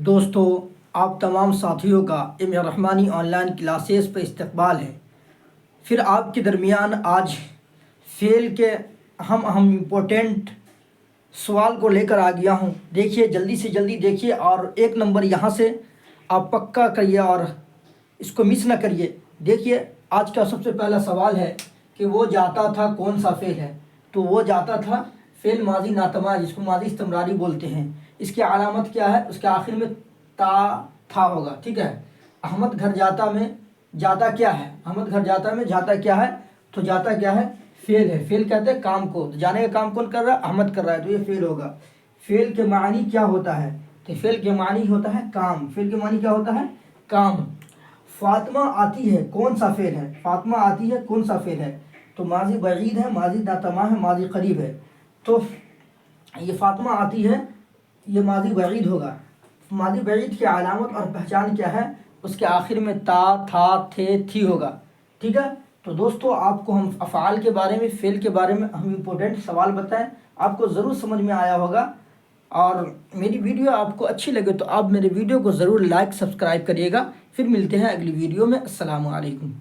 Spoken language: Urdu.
دوستو، آپ تمام ساتھیوں کا رحمانی آن لائن کلاسز پر استقبال ہے۔ پھر آپ کے درمیان آج فعل کے اہم امپورٹنٹ سوال کو لے کر آ گیا ہوں۔ دیکھیے، جلدی سے جلدی دیکھیے اور ایک نمبر یہاں سے آپ پکا کریے اور اس کو مس نہ کریے۔ دیکھیے، آج کا سب سے پہلا سوال ہے کہ وہ جاتا تھا کون سا فعل ہے؟ تو وہ جاتا تھا فعل ماضی ناتمام، جس کو ماضی استمراری بولتے ہیں۔ اس کی علامت کیا ہے؟ اس کے آخر میں تا تھا ہوگا، ٹھیک ہے۔ احمد گھر جاتا میں جاتا کیا ہے؟ احمد گھر جاتا میں جاتا کیا ہے؟ تو جاتا کیا ہے؟ فعل ہے۔ فعل کہتے ہیں کام کو، جانے کا کام کون کر رہا ہے؟ احمد کر رہا ہے، تو یہ فعل ہوگا۔ فعل کے معنی کیا ہوتا ہے؟ تو فعل کے معنی ہوتا ہے کام۔ فعل کے معنی کیا ہوتا ہے؟ کام۔ فاطمہ آتی ہے کون سا فعل ہے؟ فاطمہ آتی ہے کون سا فعل ہے؟ تو ماضی بعید ہے، ماضی ناتمام ہے، ماضی قریب ہے۔ تو یہ فاطمہ آتی ہے، یہ ماضی بعید ہوگا۔ ماضی بعید کی علامت اور پہچان کیا ہے؟ اس کے آخر میں تا تھا تھے تھی ہوگا، ٹھیک ہے۔ تو دوستو، آپ کو ہم افعال کے بارے میں، فعل کے بارے میں ہم امپورٹنٹ سوال بتائیں، آپ کو ضرور سمجھ میں آیا ہوگا۔ اور میری ویڈیو آپ کو اچھی لگے تو آپ میرے ویڈیو کو ضرور لائک سبسکرائب کریے گا۔ پھر ملتے ہیں اگلی ویڈیو میں۔ السلام علیکم۔